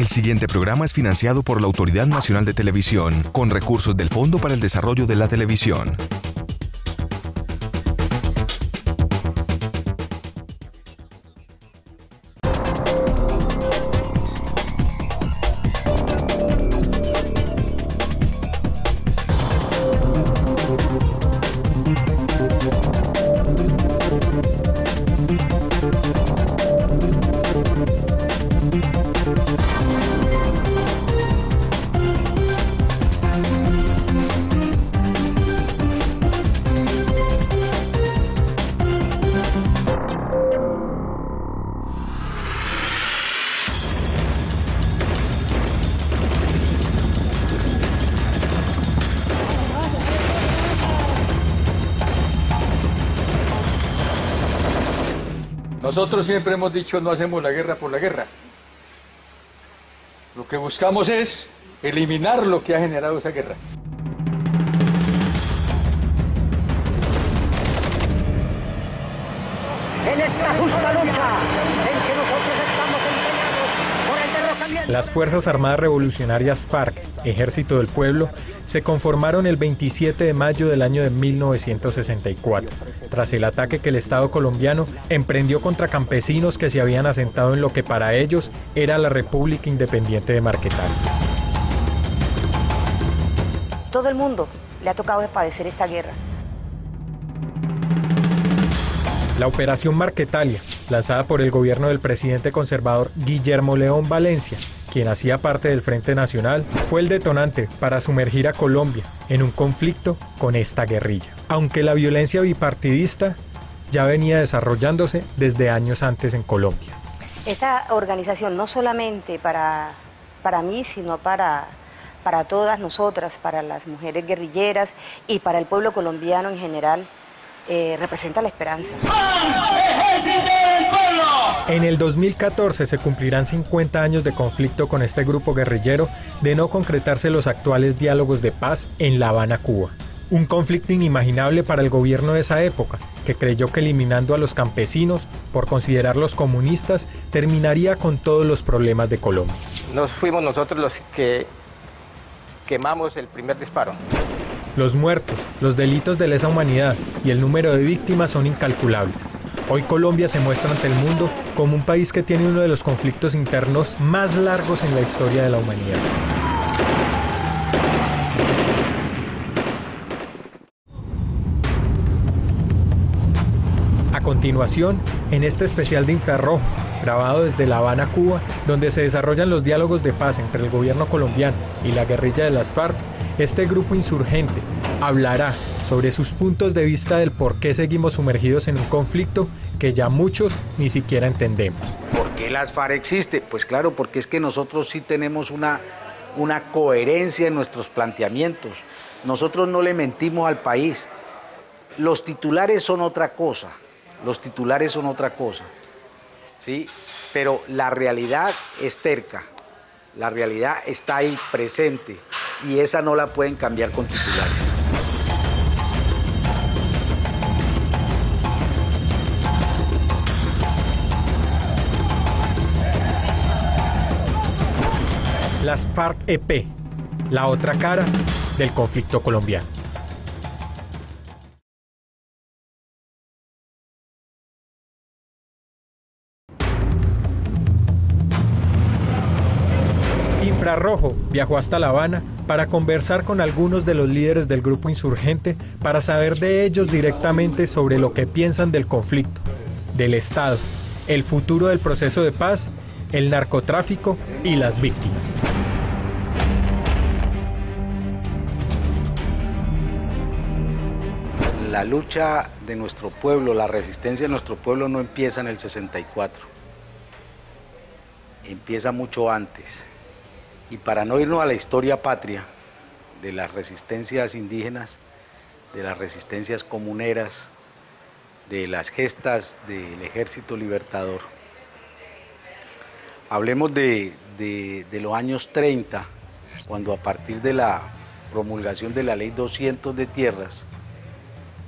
El siguiente programa es financiado por la Autoridad Nacional de Televisión, con recursos del Fondo para el Desarrollo de la Televisión. Nosotros siempre hemos dicho no hacemos la guerra por la guerra. Lo que buscamos es eliminar lo que ha generado esa guerra. En esta justa lucha en que nosotros estamos empeñados por el derrocamiento. Las Fuerzas Armadas Revolucionarias FARC, Ejército del Pueblo, se conformaron el 27 de mayo del año de 1964, tras el ataque que el Estado colombiano emprendió contra campesinos que se habían asentado en lo que para ellos era la República Independiente de Marquetalia. Todo el mundo le ha tocado padecer esta guerra. La Operación Marquetalia, lanzada por el gobierno del presidente conservador Guillermo León Valencia, quien hacía parte del Frente Nacional, fue el detonante para sumergir a Colombia en un conflicto con esta guerrilla. Aunque la violencia bipartidista ya venía desarrollándose desde años antes en Colombia. Esta organización no solamente para mí, sino para todas nosotras, para las mujeres guerrilleras y para el pueblo colombiano en general, representa la esperanza. En el 2014 se cumplirán 50 años de conflicto con este grupo guerrillero de no concretarse los actuales diálogos de paz en La Habana, Cuba. Un conflicto inimaginable para el gobierno de esa época, que creyó que eliminando a los campesinos, por considerarlos comunistas, terminaría con todos los problemas de Colombia. Nos fuimos nosotros los que quemamos el primer disparo. Los muertos, los delitos de lesa humanidad y el número de víctimas son incalculables. Hoy Colombia se muestra ante el mundo como un país que tiene uno de los conflictos internos más largos en la historia de la humanidad. A continuación, en este especial de Infrarrojo, grabado desde La Habana, Cuba, donde se desarrollan los diálogos de paz entre el gobierno colombiano y la guerrilla de las FARC, este grupo insurgente hablará sobre sus puntos de vista del por qué seguimos sumergidos en un conflicto que ya muchos ni siquiera entendemos. ¿Por qué las FARC existe? Pues claro, porque es que nosotros sí tenemos una coherencia en nuestros planteamientos. Nosotros no le mentimos al país. Los titulares son otra cosa. ¿Sí? Pero la realidad es terca, la realidad está ahí presente y esa no la pueden cambiar con titulares. Las FARC-EP, la otra cara del conflicto colombiano. Infrarrojo viajó hasta La Habana para conversar con algunos de los líderes del grupo insurgente para saber de ellos directamente sobre lo que piensan del conflicto, del Estado, el futuro del proceso de paz, el narcotráfico y las víctimas. La lucha de nuestro pueblo, la resistencia de nuestro pueblo no empieza en el 64, empieza mucho antes. Y para no irnos a la historia patria de las resistencias indígenas, de las resistencias comuneras, de las gestas del Ejército Libertador, hablemos de los años 30, cuando a partir de la promulgación de la Ley 200 de tierras,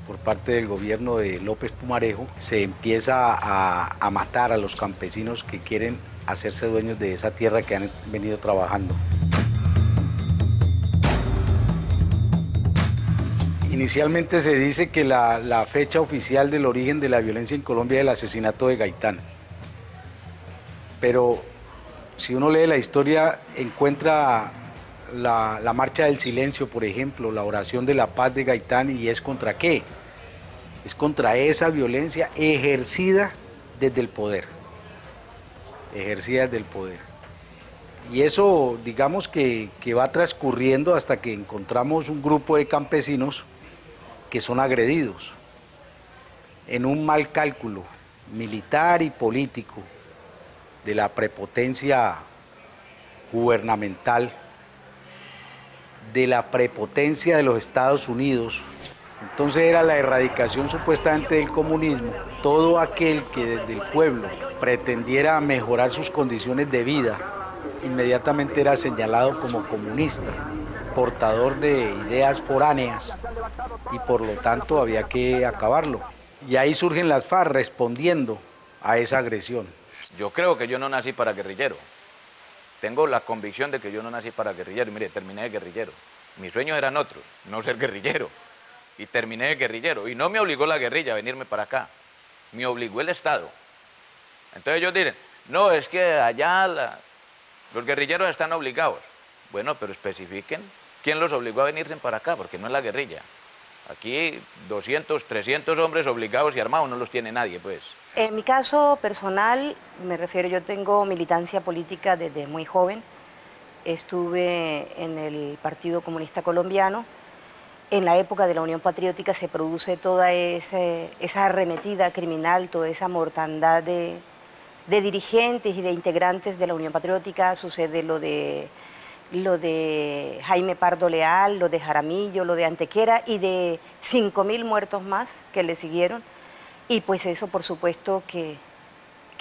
por parte del gobierno de López Pumarejo, se empieza a matar a los campesinos que quieren hacerse dueños de esa tierra que han venido trabajando. Inicialmente se dice que la fecha oficial del origen de la violencia en Colombia es el asesinato de Gaitán. Pero si uno lee la historia, encuentra la marcha del silencio, por ejemplo, la oración de la paz de Gaitán, ¿y es contra qué? Es contra esa violencia ejercida desde el poder. Ejercida desde el poder. Y eso, digamos que va transcurriendo hasta que encontramos un grupo de campesinos que son agredidos en un mal cálculo militar y político de la prepotencia gubernamental, de la prepotencia de los Estados Unidos. Entonces era la erradicación supuestamente del comunismo. Todo aquel que desde el pueblo pretendiera mejorar sus condiciones de vida, inmediatamente era señalado como comunista, portador de ideas foráneas, y por lo tanto había que acabarlo. Y ahí surgen las FARC respondiendo a esa agresión. Yo creo que yo no nací para guerrillero. Tengo la convicción de que yo no nací para guerrillero. Y mire, terminé de guerrillero. Mis sueños eran otros, no ser guerrillero. Y terminé de guerrillero. Y no me obligó la guerrilla a venirme para acá. Me obligó el Estado. Entonces ellos dirán, no, es que allá los guerrilleros están obligados. Bueno, pero especifiquen quién los obligó a venirse para acá, porque no es la guerrilla. Aquí 200, 300 hombres obligados y armados no los tiene nadie, pues. En mi caso personal, me refiero, yo tengo militancia política desde muy joven. Estuve en el Partido Comunista Colombiano. En la época de la Unión Patriótica se produce toda esa arremetida criminal, toda esa mortandad de dirigentes y de integrantes de la Unión Patriótica. Sucede lo de Jaime Pardo Leal, lo de Jaramillo, lo de Antequera y de 5.000 muertos más que le siguieron. Y pues eso, por supuesto, que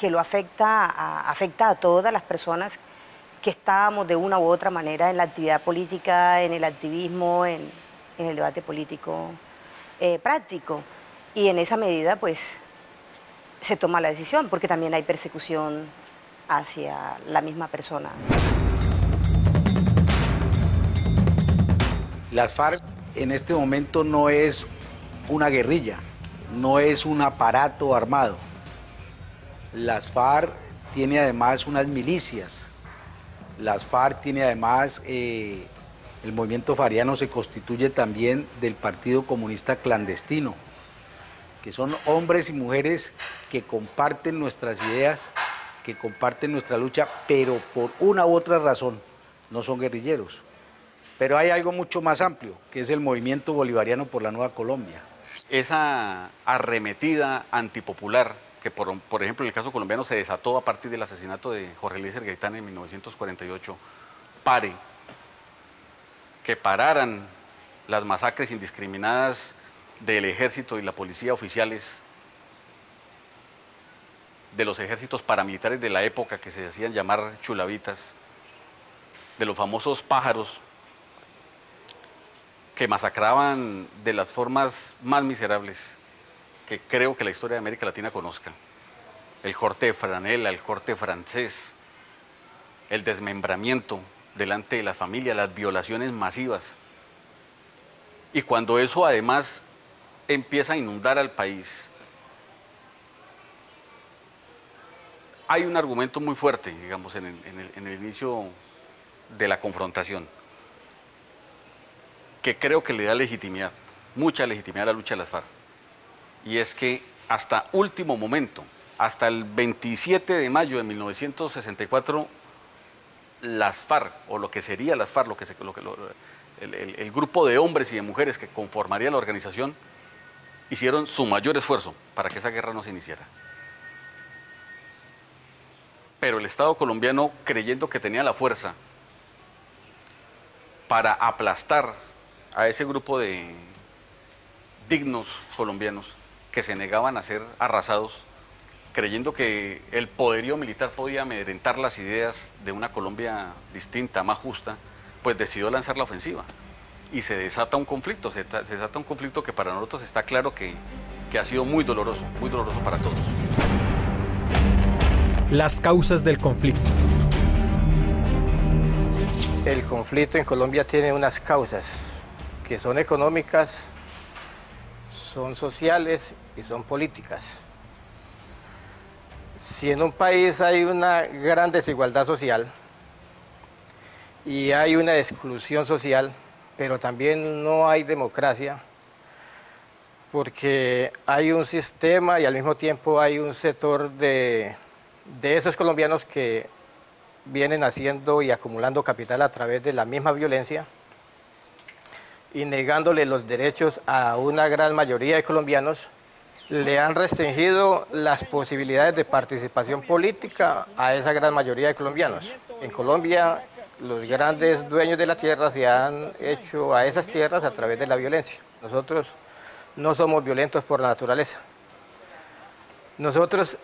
lo afecta a todas las personas que estábamos de una u otra manera en la actividad política, en el activismo, en el debate político práctico. Y en esa medida, pues, se toma la decisión, porque también hay persecución hacia la misma persona. Las FARC en este momento no es una guerrilla, no es un aparato armado. Las FARC tiene además unas milicias. Las FARC tiene además, el movimiento fariano se constituye también del Partido Comunista Clandestino, que son hombres y mujeres que comparten nuestras ideas, que comparten nuestra lucha, pero por una u otra razón no son guerrilleros. Pero hay algo mucho más amplio, que es el movimiento bolivariano por la Nueva Colombia. Esa arremetida antipopular, que por ejemplo en el caso colombiano se desató a partir del asesinato de Jorge Eliezer Gaitán en 1948, que pararan las masacres indiscriminadas del ejército y la policía oficiales, de los ejércitos paramilitares de la época que se hacían llamar chulavitas, de los famosos pájaros que masacraban de las formas más miserables que creo que la historia de América Latina conozca. El corte de franela, el corte francés, el desmembramiento delante de la familia, las violaciones masivas. Y cuando eso además empieza a inundar al país, hay un argumento muy fuerte, digamos, en el inicio de la confrontación, que creo que le da legitimidad, mucha legitimidad a la lucha de las FARC. Y es que hasta último momento, hasta el 27 de mayo de 1964, las FARC, o lo que sería las FARC, el grupo de hombres y de mujeres que conformaría la organización, hicieron su mayor esfuerzo para que esa guerra no se iniciara. Pero el Estado colombiano, creyendo que tenía la fuerza para aplastar a ese grupo de dignos colombianos que se negaban a ser arrasados, creyendo que el poderío militar podía amedrentar las ideas de una Colombia distinta, más justa, pues decidió lanzar la ofensiva. Y se desata un conflicto, se desata un conflicto que para nosotros está claro que ha sido muy doloroso para todos. las causas del conflicto. El conflicto en Colombia tiene unas causas que son económicas, son sociales y son políticas. Si en un país hay una gran desigualdad social y hay una exclusión social, pero también no hay democracia, porque hay un sistema y al mismo tiempo hay un sector de esos colombianos que vienen haciendo y acumulando capital a través de la misma violencia y negándole los derechos a una gran mayoría de colombianos, le han restringido las posibilidades de participación política a esa gran mayoría de colombianos. En Colombia, los grandes dueños de la tierra se han hecho a esas tierras a través de la violencia. Nosotros no somos violentos por la naturaleza. Nosotros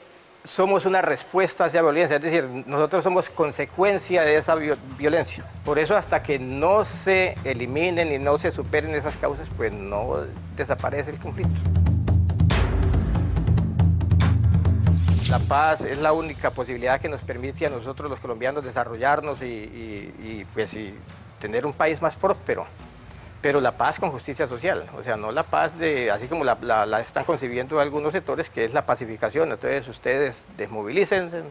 somos una respuesta hacia la violencia, es decir, nosotros somos consecuencia de esa violencia. Por eso hasta que no se eliminen y no se superen esas causas, pues no desaparece el conflicto. La paz es la única posibilidad que nos permite a nosotros los colombianos desarrollarnos y tener un país más próspero. Pero la paz con justicia social, o sea, no la paz así como la están concibiendo algunos sectores, que es la pacificación. Entonces ustedes desmovilícense,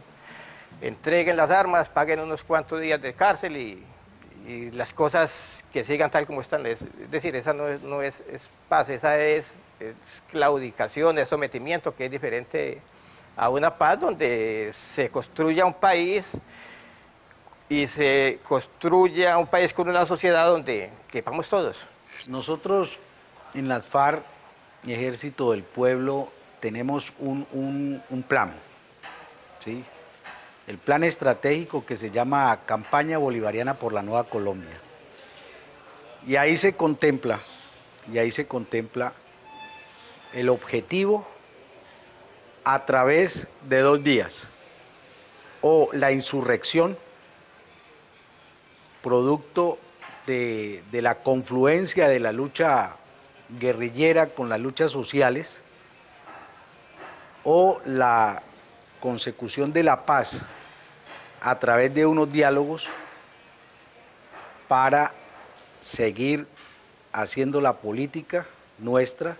entreguen las armas, paguen unos cuantos días de cárcel y las cosas que sigan tal como están. Es decir, esa no es paz, esa es claudicación, es sometimiento, que es diferente a una paz donde se construya un país y se construya un país con una sociedad donde quepamos todos. Nosotros en las FARC, Ejército del Pueblo, tenemos un plan, ¿sí? El plan estratégico que se llama Campaña Bolivariana por la Nueva Colombia. Y ahí se contempla el objetivo a través de 2 vías, o la insurrección, producto de la confluencia de la lucha guerrillera con las luchas sociales, o la consecución de la paz a través de unos diálogos para seguir haciendo la política nuestra,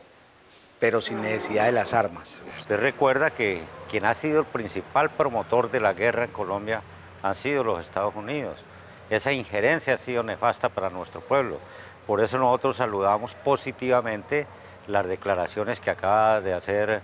pero sin necesidad de las armas. Usted recuerda que quien ha sido el principal promotor de la guerra en Colombia han sido los Estados Unidos. Esa injerencia ha sido nefasta para nuestro pueblo. Por eso nosotros saludamos positivamente las declaraciones que acaba de hacer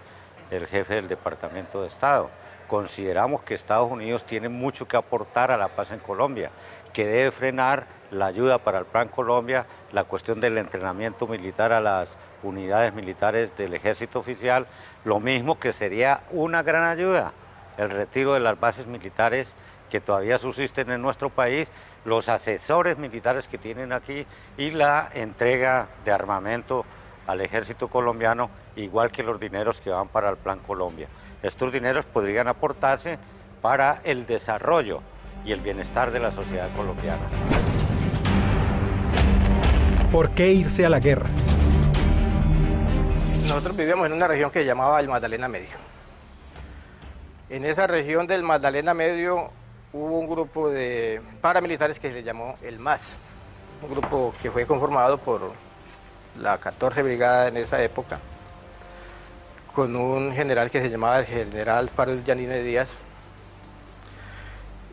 el jefe del Departamento de Estado. Consideramos que Estados Unidos tiene mucho que aportar a la paz en Colombia, que debe frenar la ayuda para el Plan Colombia, la cuestión del entrenamiento militar a las unidades militares del ejército oficial, lo mismo que sería una gran ayuda, el retiro de las bases militares que todavía subsisten en nuestro país, los asesores militares que tienen aquí y la entrega de armamento al ejército colombiano, igual que los dineros que van para el Plan Colombia. Estos dineros podrían aportarse para el desarrollo y el bienestar de la sociedad colombiana. ¿Por qué irse a la guerra? Nosotros vivíamos en una región que se llamaba el Magdalena Medio. En esa región del Magdalena Medio hubo un grupo de paramilitares que se llamó el MAS, un grupo que fue conformado por la 14 Brigada en esa época, con un general que se llamaba el general Farid Yanine Díaz.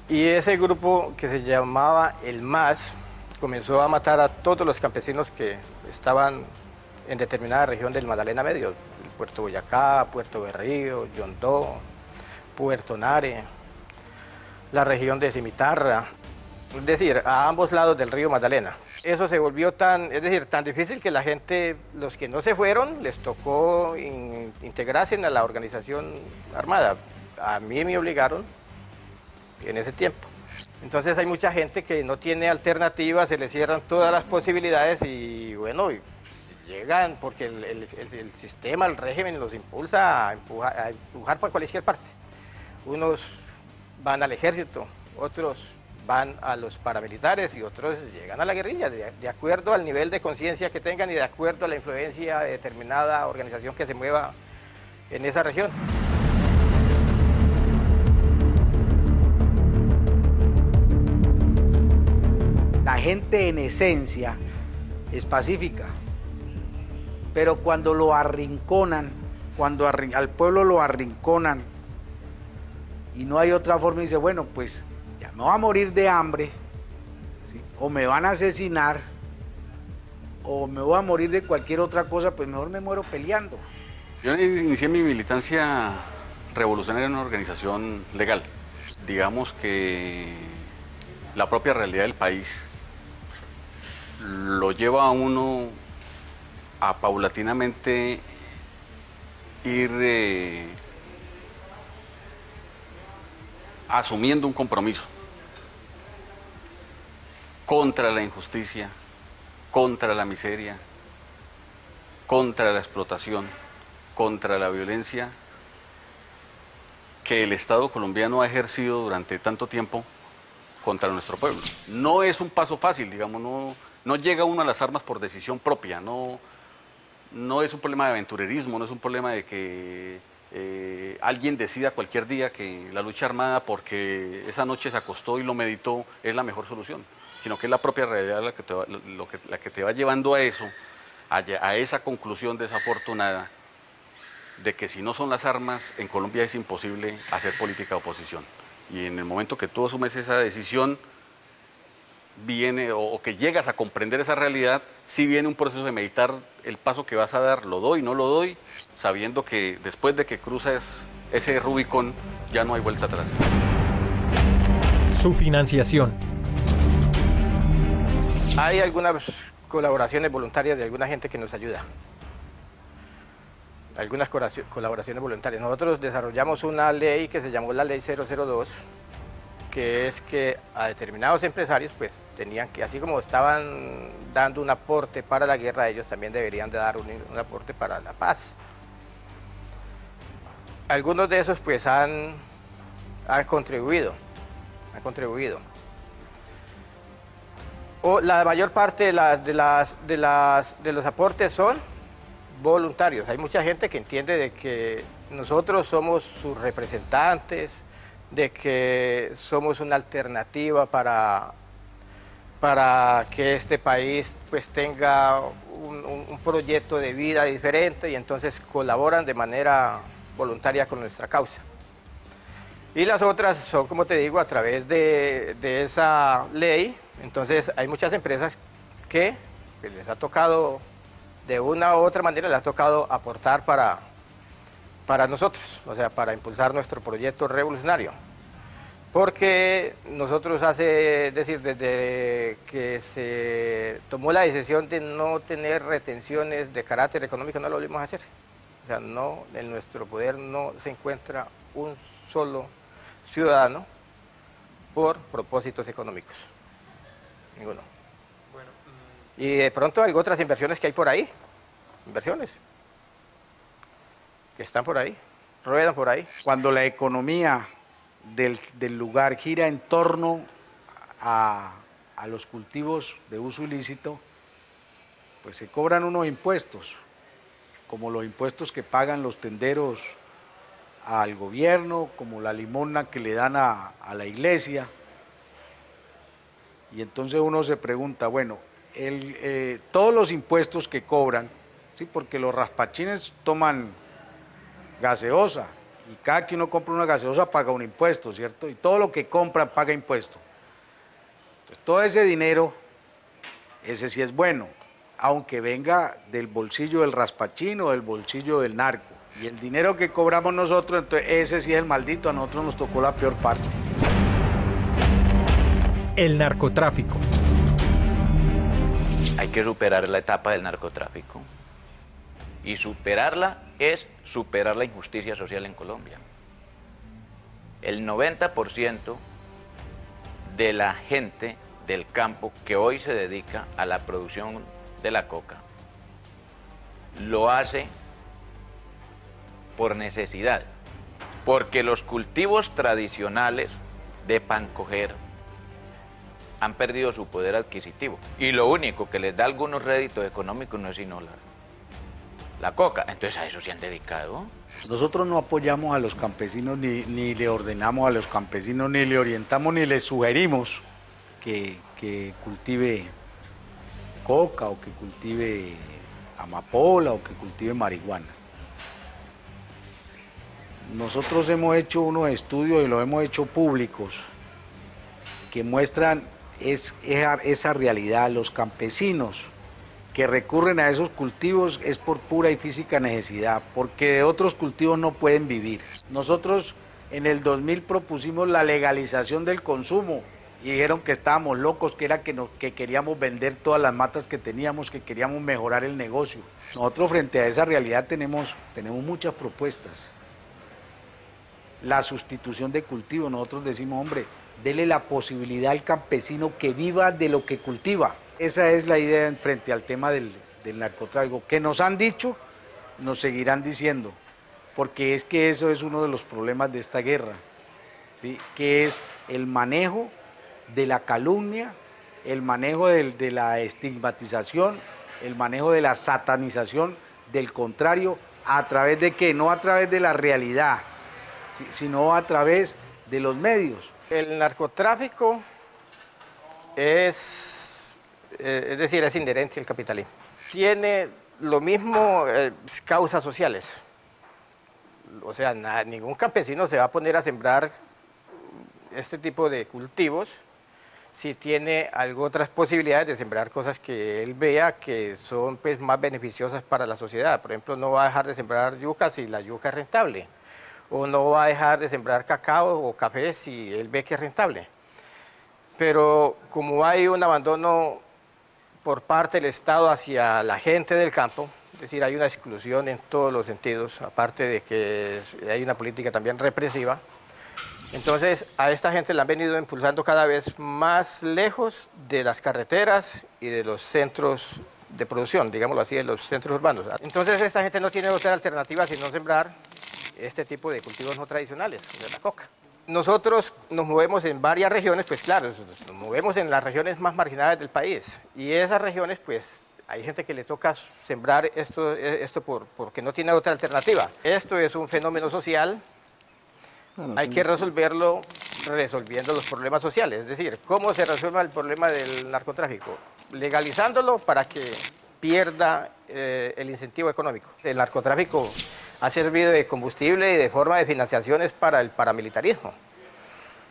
Y ese grupo que se llamaba el MAS comenzó a matar a todos los campesinos que estaban en determinada región del Magdalena Medio, Puerto Boyacá, Puerto Berrío, Yondó, Puerto Nare, la región de Cimitarra, es decir, a ambos lados del río Magdalena. Eso se volvió tan difícil que la gente, los que no se fueron, les tocó integrarse a la organización armada. A mí me obligaron en ese tiempo. Entonces hay mucha gente que no tiene alternativa, se le cierran todas las posibilidades y bueno, llegan porque el sistema, el régimen los impulsa a empujar para cualquier parte. Unos van al ejército, otros van a los paramilitares y otros llegan a la guerrilla, de acuerdo al nivel de conciencia que tengan y de acuerdo a la influencia de determinada organización que se mueva en esa región. gente en esencia es pacífica, pero cuando lo arrinconan, cuando al pueblo lo arrinconan y no hay otra forma, dice, bueno, pues ya me voy a morir de hambre, ¿sí? O me van a asesinar, o me voy a morir de cualquier otra cosa, pues mejor me muero peleando. Yo inicié mi militancia revolucionaria en una organización legal. Digamos que la propia realidad del país lo lleva a uno a paulatinamente ir asumiendo un compromiso contra la injusticia, contra la miseria, contra la explotación, contra la violencia que el Estado colombiano ha ejercido durante tanto tiempo contra nuestro pueblo. No es un paso fácil, digamos, no llega uno a las armas por decisión propia, no es un problema de aventurerismo, no es un problema de que alguien decida cualquier día que la lucha armada porque esa noche se acostó y lo meditó es la mejor solución, sino que es la propia realidad la que te va llevando a eso, a esa conclusión desafortunada de que si no son las armas, en Colombia es imposible hacer política de oposición. Y en el momento que tú asumes esa decisión, viene, o que llegas a comprender esa realidad, sí viene un proceso de meditar el paso que vas a dar, lo doy, no lo doy, sabiendo que después de que cruzas ese Rubicón, ya no hay vuelta atrás. Su financiación. Hay algunas colaboraciones voluntarias de alguna gente que nos ayuda. Algunas colaboraciones voluntarias. Nosotros desarrollamos una ley que se llamó la Ley 002, que es que a determinados empresarios pues tenían que, así como estaban dando un aporte para la guerra, ellos también deberían de dar un aporte para la paz. Algunos de esos pues han contribuido. O la mayor parte de los aportes son voluntarios. Hay mucha gente que entiende de que nosotros somos sus representantes, de que somos una alternativa para que este país pues tenga un proyecto de vida diferente y entonces colaboran de manera voluntaria con nuestra causa. Y las otras son, como te digo, a través de esa ley. Entonces hay muchas empresas que les ha tocado, de una u otra manera, les ha tocado aportar para nosotros, o sea, para impulsar nuestro proyecto revolucionario. Porque nosotros desde que se tomó la decisión de no tener retenciones de carácter económico, no lo volvimos a hacer. O sea, no, en nuestro poder no se encuentra un solo ciudadano por propósitos económicos. Ninguno. Bueno, y de pronto hay otras inversiones que hay por ahí. Inversiones que están por ahí, ruedan por ahí. Cuando la economía del lugar gira en torno a los cultivos de uso ilícito, pues se cobran unos impuestos, como los impuestos que pagan los tenderos al gobierno, como la limosna que le dan a la iglesia. Y entonces uno se pregunta, bueno, todos los impuestos que cobran, ¿sí? Porque los raspachines toman gaseosa, y cada que uno compra una gaseosa paga un impuesto, ¿cierto? Y todo lo que compra paga impuesto. Entonces, todo ese dinero, ese sí es bueno, aunque venga del bolsillo del raspachín o del bolsillo del narco. Y el dinero que cobramos nosotros, entonces ese sí es el maldito, a nosotros nos tocó la peor parte. El narcotráfico. Hay que superar la etapa del narcotráfico. Y superarla es superar la injusticia social en Colombia. El 90% de la gente del campo que hoy se dedica a la producción de la coca lo hace por necesidad, porque los cultivos tradicionales de pancoger han perdido su poder adquisitivo y lo único que les da algunos réditos económicos no es sino la coca. Entonces a eso se han dedicado. Nosotros no apoyamos a los campesinos, ni le ordenamos a los campesinos, ni le orientamos, ni les sugerimos que cultive coca o que cultive amapola o que cultive marihuana. Nosotros hemos hecho unos estudios y los hemos hecho públicos que muestran esa realidad. Los campesinos que recurren a esos cultivos es por pura y física necesidad, porque de otros cultivos no pueden vivir. Nosotros en el 2000 propusimos la legalización del consumo y dijeron que estábamos locos, que era que queríamos vender todas las matas que teníamos, que queríamos mejorar el negocio. Nosotros frente a esa realidad tenemos muchas propuestas. La sustitución de cultivo, nosotros decimos, hombre, dele la posibilidad al campesino que viva de lo que cultiva. Esa es la idea frente al tema del narcotráfico, que nos han dicho, nos seguirán diciendo, porque es que eso es uno de los problemas de esta guerra, ¿sí? Que es el manejo de la calumnia, el manejo de la estigmatización, el manejo de la satanización del contrario, ¿a través de qué? No a través de la realidad, ¿sí? Sino a través de los medios. El narcotráfico es decir, es inherente al capitalismo. Tiene lo mismo causas sociales. O sea, ningún campesino se va a poner a sembrar este tipo de cultivos si tiene otras posibilidades de sembrar cosas que él vea que son pues, más beneficiosas para la sociedad. Por ejemplo, no va a dejar de sembrar yuca si la yuca es rentable, o no va a dejar de sembrar cacao o café si él ve que es rentable. Pero como hay un abandono por parte del Estado hacia la gente del campo, es decir, hay una exclusión en todos los sentidos, aparte de que hay una política también represiva, entonces a esta gente la han venido impulsando cada vez más lejos de las carreteras y de los centros de producción, digámoslo así, de los centros urbanos. Entonces esta gente no tiene otra alternativa sino sembrar este tipo de cultivos no tradicionales, de la coca. Nosotros nos movemos en varias regiones, pues claro, nos movemos en las regiones más marginadas del país, y esas regiones, pues, hay gente que le toca sembrar esto porque no tiene otra alternativa. Esto es un fenómeno social, hay que resolverlo resolviendo los problemas sociales, es decir, ¿cómo se resuelve el problema del narcotráfico? Legalizándolo para que pierda el incentivo económico. El narcotráfico ha servido de combustible y de forma de financiaciones para el paramilitarismo.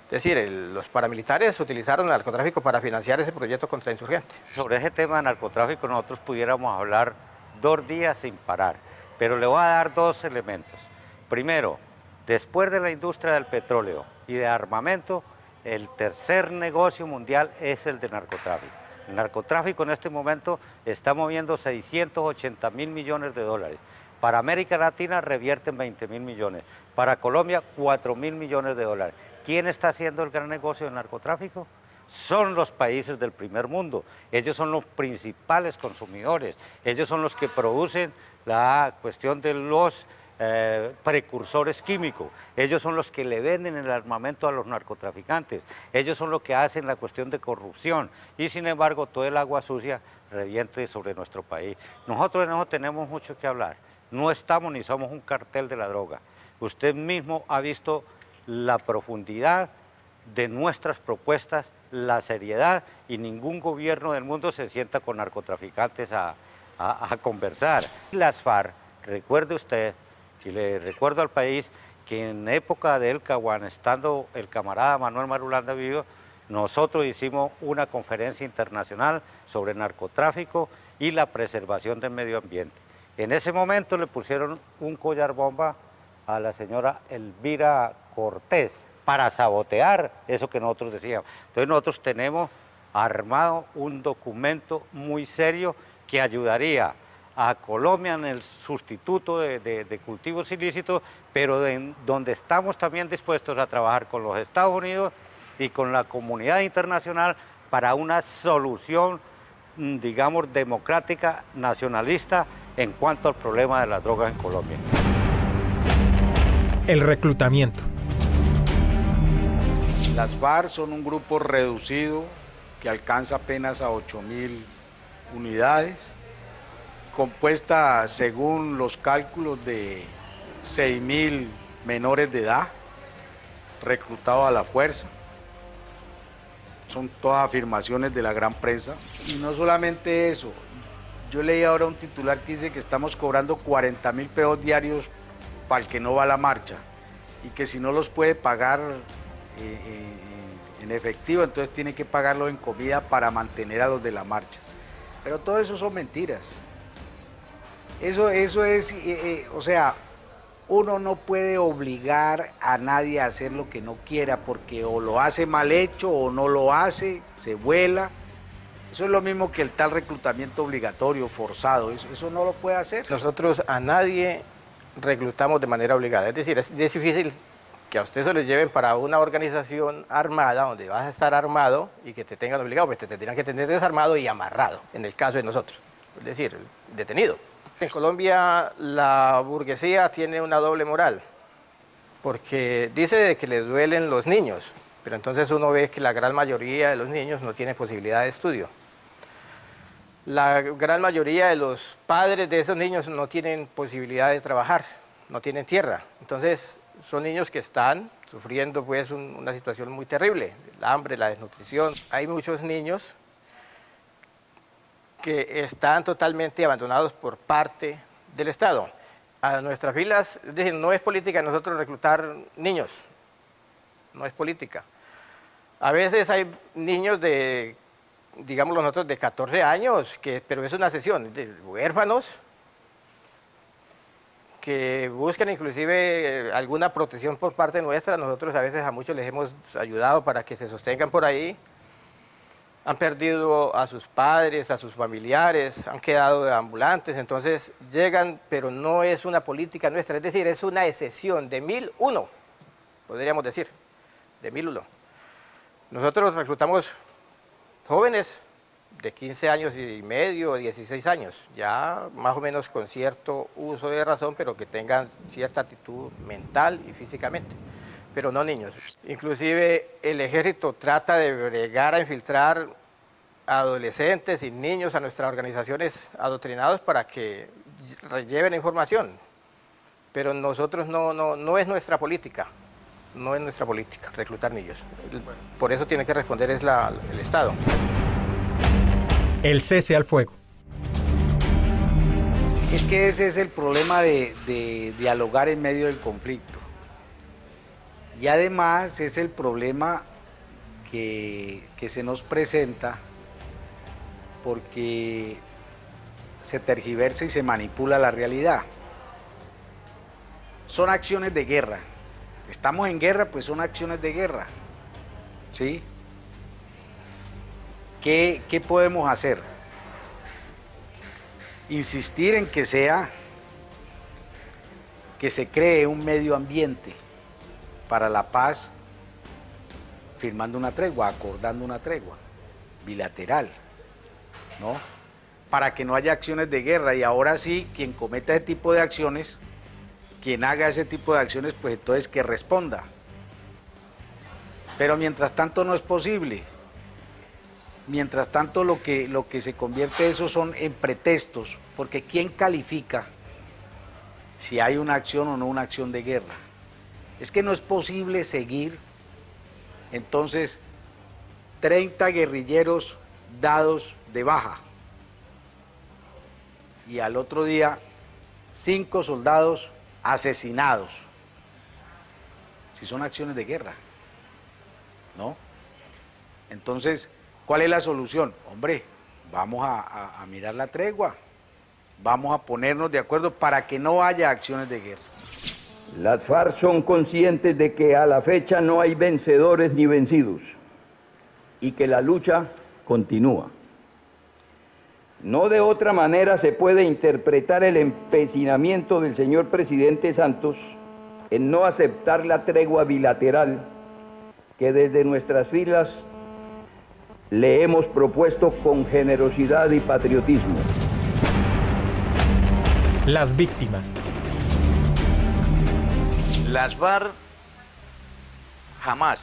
Es decir, los paramilitares utilizaron el narcotráfico para financiar ese proyecto contra insurgentes. Sobre ese tema de narcotráfico nosotros pudiéramos hablar 2 días sin parar, pero le voy a dar 2 elementos. Primero, después de la industria del petróleo y de armamento, el tercer negocio mundial es el de narcotráfico. El narcotráfico en este momento está moviendo 680.000 millones de dólares. Para América Latina revierten 20.000 millones. Para Colombia, 4.000 millones de dólares. ¿Quién está haciendo el gran negocio del narcotráfico? Son los países del primer mundo. Ellos son los principales consumidores. Ellos son los que producen la cuestión de los precursores químicos. Ellos son los que le venden el armamento a los narcotraficantes. Ellos son los que hacen la cuestión de corrupción. Y sin embargo, todo el agua sucia reviente sobre nuestro país. Nosotros no tenemos mucho que hablar. No estamos ni somos un cartel de la droga. Usted mismo ha visto la profundidad de nuestras propuestas, la seriedad, y ningún gobierno del mundo se sienta con narcotraficantes a conversar. Las FARC, recuerde usted, y le recuerdo al país, que en época del Caguán, estando el camarada Manuel Marulanda vivo, nosotros hicimos una conferencia internacional sobre narcotráfico y la preservación del medio ambiente. En ese momento le pusieron un collar bomba a la señora Elvira Cortés para sabotear eso que nosotros decíamos. Entonces nosotros tenemos armado un documento muy serio que ayudaría a Colombia en el sustituto de cultivos ilícitos, pero donde estamos también dispuestos a trabajar con los Estados Unidos y con la comunidad internacional para una solución, digamos, democrática, nacionalista, en cuanto al problema de las drogas en Colombia. El reclutamiento. Las FARC son un grupo reducido que alcanza apenas a 8.000 unidades, compuesta según los cálculos de 6.000 menores de edad, reclutados a la fuerza. son todas afirmaciones de la gran prensa. Y no solamente eso, yo leí ahora un titular que dice que estamos cobrando 40.000 pesos diarios para el que no va a la marcha y que si no los puede pagar en efectivo, entonces tiene que pagarlo en comida para mantener a los de la marcha. Pero todo eso son mentiras. Eso es, o sea, uno no puede obligar a nadie a hacer lo que no quiera, porque o lo hace mal hecho o no lo hace, se vuela. Eso es lo mismo que el tal reclutamiento obligatorio, forzado, eso no lo puede hacer. Nosotros a nadie reclutamos de manera obligada, es decir, es difícil que a usted se lo lleven para una organización armada, donde vas a estar armado y que te tengan obligado, pues te tendrían que tener desarmado y amarrado, en el caso de nosotros, es decir, detenido. En Colombia la burguesía tiene una doble moral, porque dice que les duelen los niños, pero entonces uno ve que la gran mayoría de los niños no tiene posibilidad de estudio. La gran mayoría de los padres de esos niños no tienen posibilidad de trabajar, no tienen tierra. Entonces son niños que están sufriendo pues una situación muy terrible, el hambre, la desnutrición. Hay muchos niños que están totalmente abandonados por parte del Estado. A nuestras filas, es decir, no es política nosotros reclutar niños, no es política. A veces hay niños de, digámoslo nosotros, de 14 años, pero es una excepción, de huérfanos, que buscan inclusive alguna protección por parte nuestra. Nosotros a veces a muchos les hemos ayudado para que se sostengan por ahí. Han perdido a sus padres, a sus familiares, han quedado ambulantes, entonces llegan, pero no es una política nuestra, es decir, es una excepción de 1001, podríamos decir, de 1001. Nosotros reclutamos jóvenes de 15 años y medio, 16 años, ya más o menos con cierto uso de razón, pero que tengan cierta actitud mental y físicamente, pero no niños. Inclusive el ejército trata de bregar a infiltrar adolescentes y niños a nuestras organizaciones adoctrinados para que lleven información, pero nosotros no es nuestra política, no es nuestra política reclutar niños. Por eso tiene que responder el Estado. El cese al fuego. Es que ese es el problema de dialogar en medio del conflicto. Y además es el problema que se nos presenta porque se tergiversa y se manipula la realidad. Son acciones de guerra. Estamos en guerra, pues son acciones de guerra. ¿Sí? ¿Qué podemos hacer? Insistir en que se cree un medio ambiente para la paz, firmando una tregua, acordando una tregua bilateral, ¿no? Para que no haya acciones de guerra, y ahora sí, quien cometa ese tipo de acciones, quien haga ese tipo de acciones, pues entonces que responda. Pero mientras tanto no es posible. Mientras tanto lo que se convierte eso son en pretextos, porque ¿quién califica si hay una acción o no una acción de guerra? Es que no es posible seguir entonces 30 guerrilleros dados de baja y al otro día 5 soldados asesinados, si son acciones de guerra, ¿no? Entonces, ¿cuál es la solución? Hombre, vamos a mirar la tregua, vamos a ponernos de acuerdo para que no haya acciones de guerra. Las FARC son conscientes de que a la fecha no hay vencedores ni vencidos y que la lucha continúa. No de otra manera se puede interpretar el empecinamiento del señor presidente Santos en no aceptar la tregua bilateral que desde nuestras filas le hemos propuesto con generosidad y patriotismo. Las víctimas. Las FARC jamás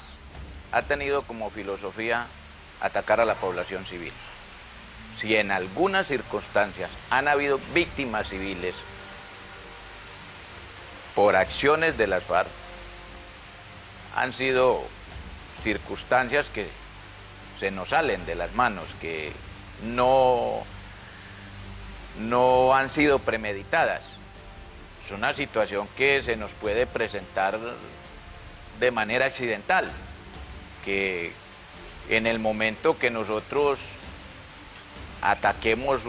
ha tenido como filosofía atacar a la población civil. Si en algunas circunstancias han habido víctimas civiles por acciones de las FARC, han sido circunstancias que se nos salen de las manos, que no han sido premeditadas. Es una situación que se nos puede presentar de manera accidental, que en el momento que nosotros ataquemos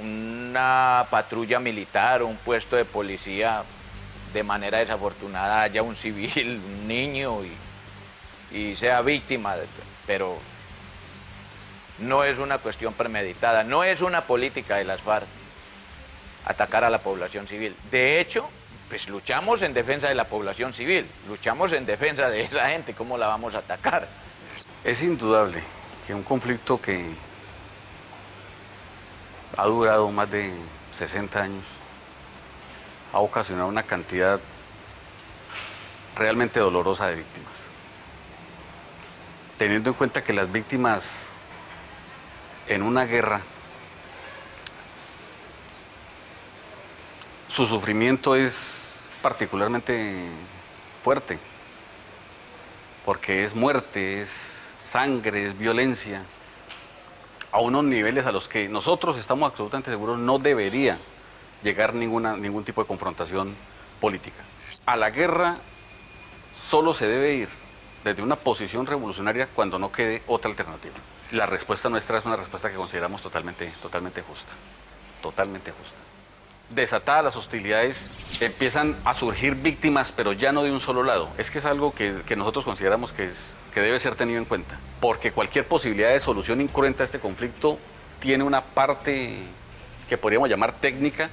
una patrulla militar o un puesto de policía, de manera desafortunada haya un civil, un niño y sea víctima, pero no es una cuestión premeditada, no es una política de las FARC atacar a la población civil. De hecho, pues luchamos en defensa de la población civil, luchamos en defensa de esa gente, ¿cómo la vamos a atacar? Es indudable que un conflicto que ha durado más de 60 años ha ocasionado una cantidad realmente dolorosa de víctimas. Teniendo en cuenta que las víctimas en una guerra, su sufrimiento es particularmente fuerte, porque es muerte, es sangre, es violencia, a unos niveles a los que nosotros estamos absolutamente seguros no debería llegar ningún tipo de confrontación política. A la guerra solo se debe ir desde una posición revolucionaria cuando no quede otra alternativa. La respuesta nuestra es una respuesta que consideramos totalmente justa, totalmente justa. Desatadas las hostilidades, empiezan a surgir víctimas, pero ya no de un solo lado. Es que es algo que nosotros consideramos que debe ser tenido en cuenta, porque cualquier posibilidad de solución incruenta a este conflicto tiene una parte que podríamos llamar técnica,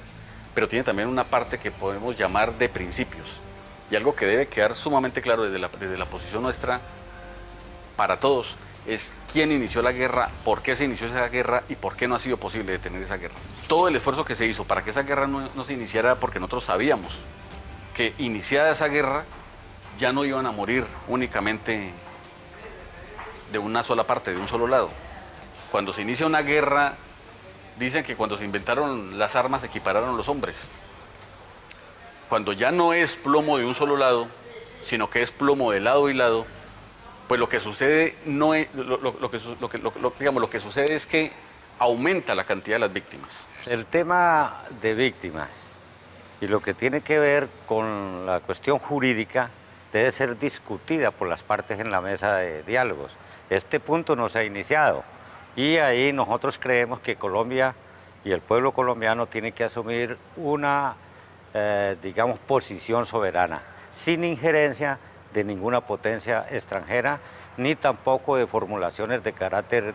pero tiene también una parte que podemos llamar de principios. Y algo que debe quedar sumamente claro desde la posición nuestra para todos es quién inició la guerra, por qué se inició esa guerra y por qué no ha sido posible detener esa guerra. Todo el esfuerzo que se hizo para que esa guerra no se iniciara, porque nosotros sabíamos que iniciada esa guerra ya no iban a morir únicamente de una sola parte, de un solo lado. Cuando se inicia una guerra, dicen que cuando se inventaron las armas se equipararon los hombres. Cuando ya no es plomo de un solo lado, sino que es plomo de lado y lado, pues lo que sucede no es, lo que sucede es que aumenta la cantidad de las víctimas. El tema de víctimas y lo que tiene que ver con la cuestión jurídica debe ser discutida por las partes en la mesa de diálogos. Este punto no se ha iniciado y ahí nosotros creemos que Colombia y el pueblo colombiano tiene que asumir una, posición soberana, sin injerencia de ninguna potencia extranjera, ni tampoco de formulaciones de carácter,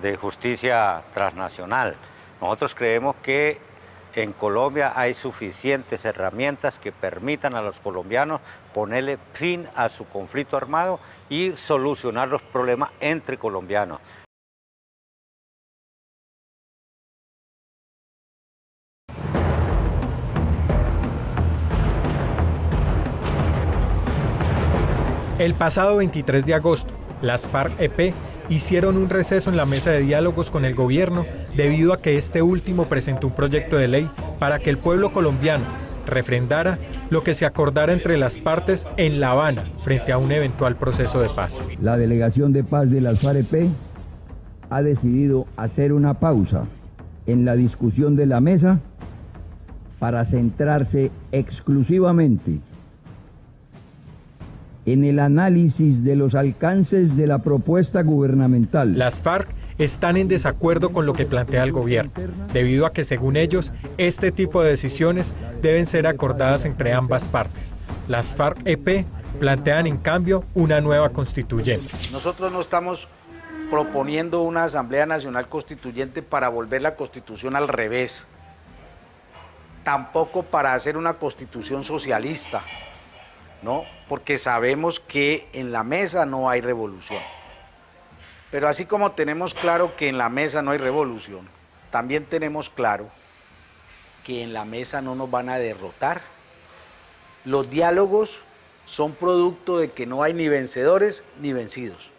de justicia transnacional. Nosotros creemos que en Colombia hay suficientes herramientas que permitan a los colombianos ponerle fin a su conflicto armado y solucionar los problemas entre colombianos. El pasado 23 de agosto, las FARC-EP hicieron un receso en la mesa de diálogos con el gobierno debido a que este último presentó un proyecto de ley para que el pueblo colombiano refrendara lo que se acordara entre las partes en La Habana frente a un eventual proceso de paz. La delegación de paz de las FARC-EP ha decidido hacer una pausa en la discusión de la mesa para centrarse exclusivamente en el análisis de los alcances de la propuesta gubernamental. Las FARC están en desacuerdo con lo que plantea el gobierno, debido a que, según ellos, este tipo de decisiones deben ser acordadas entre ambas partes. Las FARC-EP plantean, en cambio, una nueva constituyente. Nosotros no estamos proponiendo una Asamblea Nacional Constituyente para volver la Constitución al revés, tampoco para hacer una Constitución socialista, ¿no? Porque sabemos que en la mesa no hay revolución. Pero así como tenemos claro que en la mesa no hay revolución, también tenemos claro que en la mesa no nos van a derrotar. Los diálogos son producto de que no hay ni vencedores ni vencidos.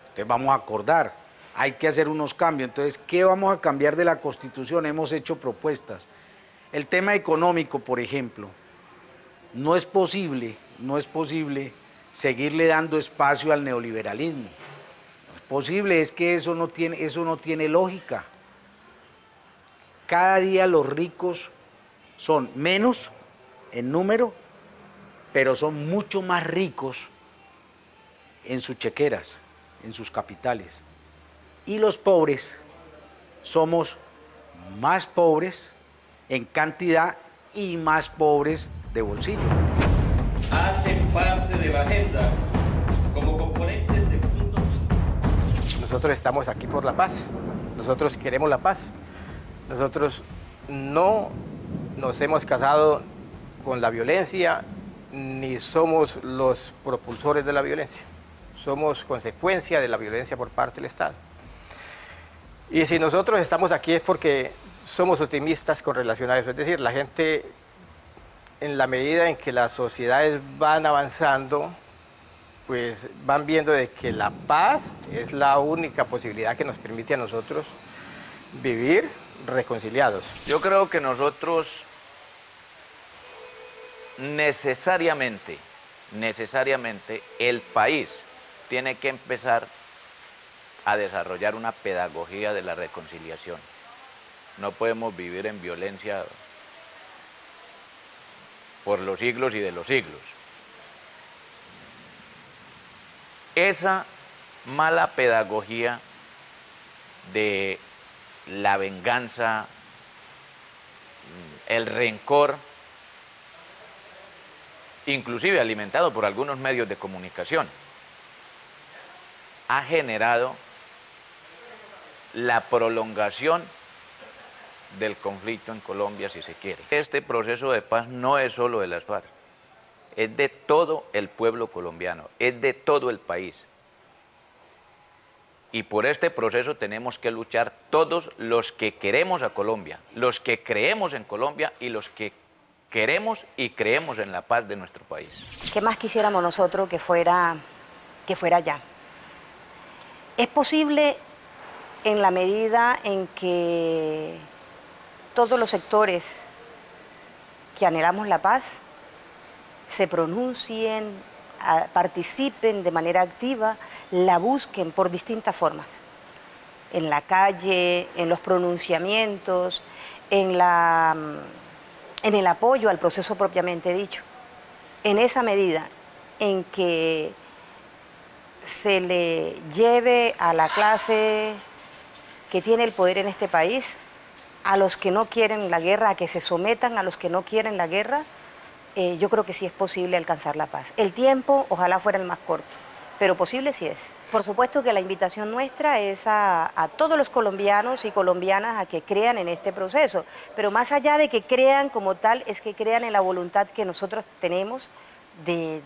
Entonces vamos a acordar, hay que hacer unos cambios. Entonces, ¿qué vamos a cambiar de la Constitución? Hemos hecho propuestas. El tema económico, por ejemplo, no es posible seguirle dando espacio al neoliberalismo. No es posible, es que eso no tiene lógica. Cada día los ricos son menos en número, pero son mucho más ricos en sus chequeras, en sus capitales. Y los pobres somos más pobres en cantidad y más pobres de bolsillo. Hacen parte de la agenda como componentes de punto. Nosotros estamos aquí por la paz, nosotros queremos la paz, nosotros no nos hemos casado con la violencia ni somos los propulsores de la violencia, somos consecuencia de la violencia por parte del Estado. Y si nosotros estamos aquí es porque somos optimistas con relación a eso, es decir, la gente, en la medida en que las sociedades van avanzando, pues van viendo de que la paz es la única posibilidad que nos permite a nosotros vivir reconciliados. Yo creo que nosotros necesariamente el país tiene que empezar a desarrollar una pedagogía de la reconciliación. No podemos vivir en violencia por los siglos y de los siglos. Esa mala pedagogía de la venganza, el rencor, inclusive alimentado por algunos medios de comunicación, ha generado la prolongación del conflicto en Colombia, si se quiere. Este proceso de paz no es solo de las FARC, es de todo el pueblo colombiano, es de todo el país. Y por este proceso tenemos que luchar todos los que queremos a Colombia, los que creemos en Colombia y los que queremos y creemos en la paz de nuestro país. ¿Qué más quisiéramos nosotros que fuera ya? Es posible en la medida en que todos los sectores que anhelamos la paz se pronuncien, participen de manera activa, la busquen por distintas formas, en la calle, en los pronunciamientos, en el apoyo al proceso propiamente dicho. En esa medida en que se le lleve a la clase que tiene el poder en este país, a los que no quieren la guerra, a que se sometan a los que no quieren la guerra, yo creo que sí es posible alcanzar la paz. El tiempo ojalá fuera el más corto, pero posible sí es. Por supuesto que la invitación nuestra es a todos los colombianos y colombianas a que crean en este proceso, pero más allá de que crean como tal, es que crean en la voluntad que nosotros tenemos de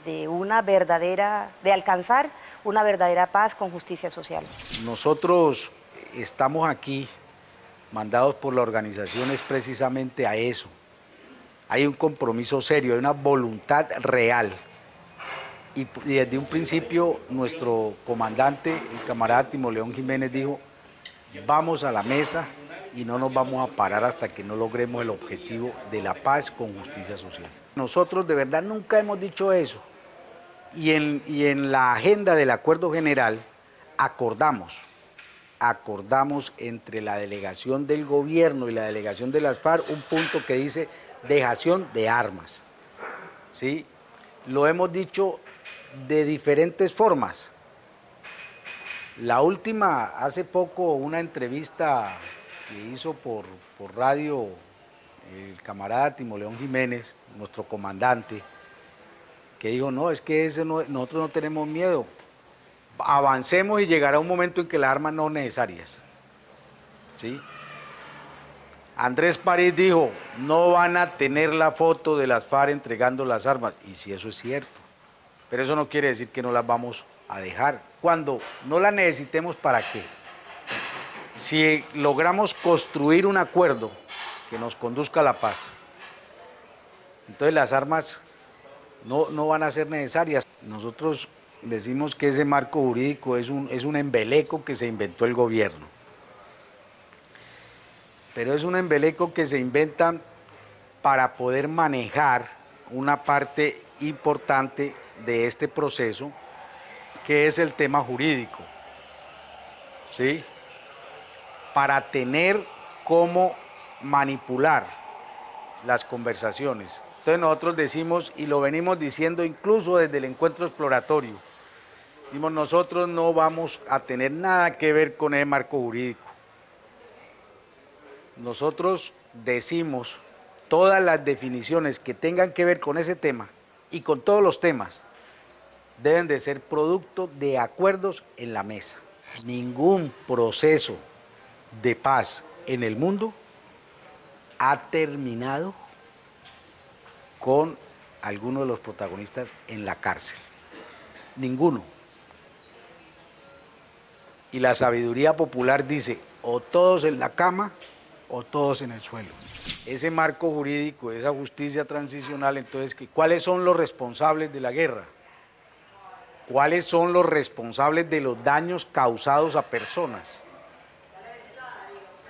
alcanzar una verdadera paz con justicia social. Nosotros estamos aquí mandados por la organización es precisamente a eso. Hay un compromiso serio, hay una voluntad real. Y desde un principio nuestro comandante, el camarada Timo León Jiménez, dijo: vamos a la mesa y no nos vamos a parar hasta que no logremos el objetivo de la paz con justicia social. Nosotros de verdad nunca hemos dicho eso. Y en la agenda del acuerdo general acordamos entre la delegación del gobierno y la delegación de las FARC un punto que dice dejación de armas. ¿Sí? Lo hemos dicho de diferentes formas. La última, hace poco, una entrevista que hizo por radio el camarada Timo León Jiménez, nuestro comandante, que dijo: no, es que nosotros no tenemos miedo, avancemos y llegará un momento en que las armas no son necesarias. ¿Sí? Andrés París dijo: no van a tener la foto de las FARC entregando las armas, y sí, eso es cierto, pero eso no quiere decir que no las vamos a dejar. Cuando no las necesitemos, ¿para qué? Si logramos construir un acuerdo que nos conduzca a la paz, entonces las armas no van a ser necesarias. Nosotros decimos que ese marco jurídico es un embeleco que se inventó el gobierno. Pero es un embeleco que se inventa para poder manejar una parte importante de este proceso, que es el tema jurídico, ¿sí? Para tener cómo manipular las conversaciones. Entonces nosotros decimos, y lo venimos diciendo incluso desde el encuentro exploratorio, decimos, nosotros no vamos a tener nada que ver con el marco jurídico. Nosotros decimos todas las definiciones que tengan que ver con ese tema y con todos los temas deben de ser producto de acuerdos en la mesa. Ningún proceso de paz en el mundo ha terminado con alguno de los protagonistas en la cárcel. Ninguno. Y la sabiduría popular dice, o todos en la cama o todos en el suelo. Ese marco jurídico, esa justicia transicional, entonces, ¿cuáles son los responsables de la guerra? ¿Cuáles son los responsables de los daños causados a personas?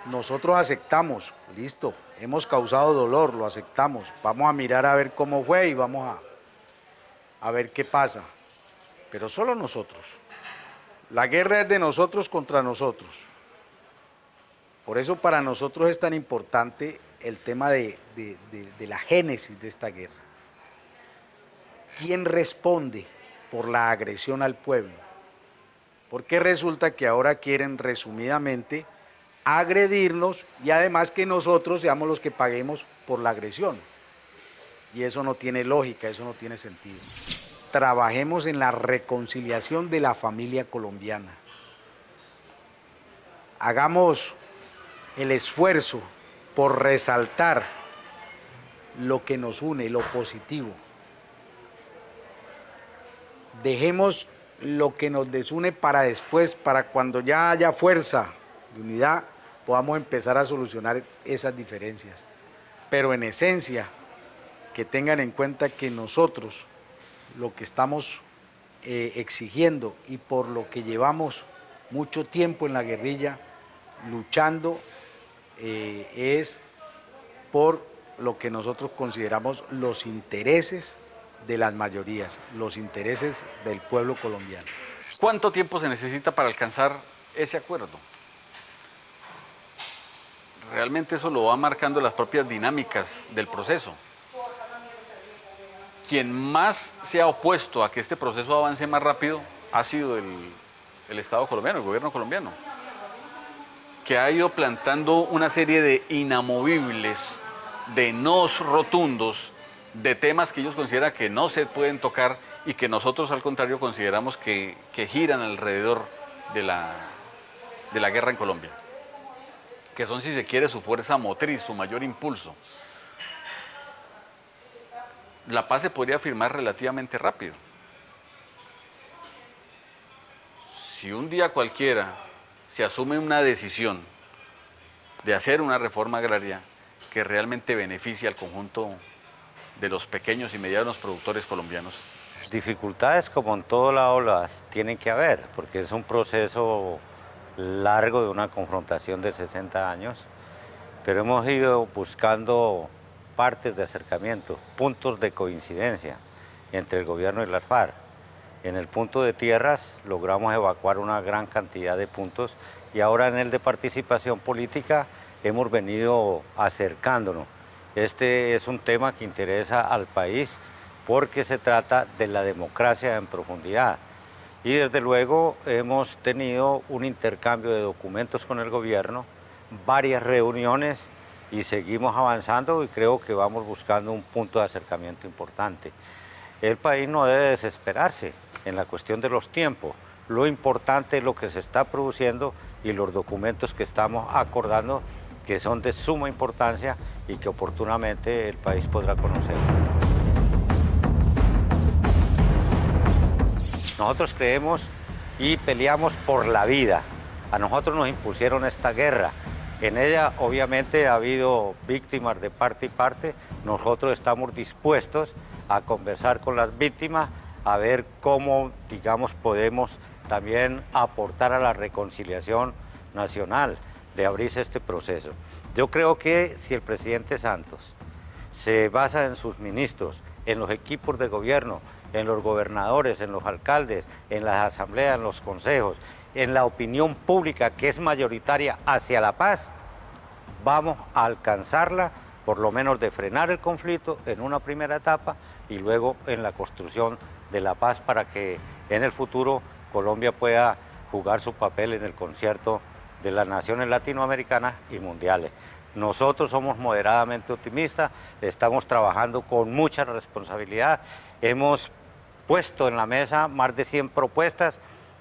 Nosotros aceptamos, listo, hemos causado dolor, lo aceptamos, vamos a mirar a ver cómo fue y vamos a ver qué pasa, pero solo nosotros. La guerra es de nosotros contra nosotros. Por eso para nosotros es tan importante el tema de la génesis de esta guerra. ¿Quién responde por la agresión al pueblo? Porque resulta que ahora quieren resumidamente agredirnos y además que nosotros seamos los que paguemos por la agresión. Y eso no tiene lógica, eso no tiene sentido. Trabajemos en la reconciliación de la familia colombiana. Hagamos el esfuerzo por resaltar lo que nos une, lo positivo. Dejemos lo que nos desune para después, para cuando ya haya fuerza de unidad, podamos empezar a solucionar esas diferencias. Pero en esencia, que tengan en cuenta que nosotros, lo que estamos exigiendo y por lo que llevamos mucho tiempo en la guerrilla, luchando, es por lo que nosotros consideramos los intereses de las mayorías, los intereses del pueblo colombiano. ¿Cuánto tiempo se necesita para alcanzar ese acuerdo? Realmente eso lo va marcando las propias dinámicas del proceso. Quien más se ha opuesto a que este proceso avance más rápido ha sido el Estado colombiano, el gobierno colombiano, que ha ido plantando una serie de inamovibles, de nos rotundos, de temas que ellos consideran que no se pueden tocar y que nosotros al contrario consideramos que giran alrededor de la guerra en Colombia, que son, si se quiere, su fuerza motriz, su mayor impulso. La paz se podría firmar relativamente rápido. Si un día cualquiera se asume una decisión de hacer una reforma agraria que realmente beneficie al conjunto de los pequeños y medianos productores colombianos. Dificultades como en todo lado las tienen que haber, porque es un proceso largo de una confrontación de 60 años, pero hemos ido buscando partes de acercamiento, puntos de coincidencia entre el gobierno y las FARC. En el punto de tierras logramos evacuar una gran cantidad de puntos y ahora en el de participación política hemos venido acercándonos. Este es un tema que interesa al país porque se trata de la democracia en profundidad. Y desde luego hemos tenido un intercambio de documentos con el gobierno, varias reuniones y seguimos avanzando y creo que vamos buscando un punto de acercamiento importante. El país no debe desesperarse en la cuestión de los tiempos. Lo importante es lo que se está produciendo y los documentos que estamos acordando, que son de suma importancia y que oportunamente el país podrá conocer. Nosotros creemos y peleamos por la vida. A nosotros nos impusieron esta guerra. En ella obviamente ha habido víctimas de parte y parte. Nosotros estamos dispuestos a conversar con las víctimas, a ver cómo, digamos, podemos también aportar a la reconciliación nacional, de abrirse este proceso. Yo creo que si el presidente Santos se basa en sus ministros, en los equipos de gobierno en los gobernadores, en los alcaldes, en las asambleas, en los consejos, en la opinión pública que es mayoritaria hacia la paz, vamos a alcanzarla, por lo menos de frenar el conflicto en una primera etapa y luego en la construcción de la paz para que en el futuro Colombia pueda jugar su papel en el concierto de las naciones latinoamericanas y mundiales. Nosotros somos moderadamente optimistas, estamos trabajando con mucha responsabilidad, hemos puesto en la mesa más de 100 propuestas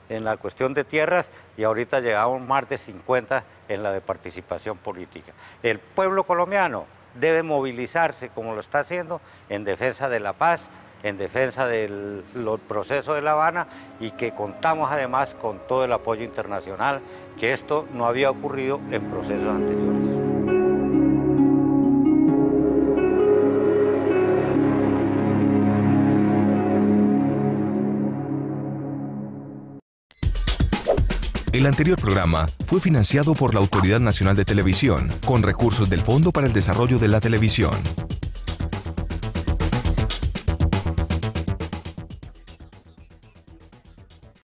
en la cuestión de tierras y ahorita llegamos más de 50 en la de participación política. El pueblo colombiano debe movilizarse como lo está haciendo en defensa de la paz, en defensa del proceso de La Habana y que contamos además con todo el apoyo internacional, que esto no había ocurrido en procesos anteriores. El anterior programa fue financiado por la Autoridad Nacional de Televisión, con recursos del Fondo para el Desarrollo de la Televisión.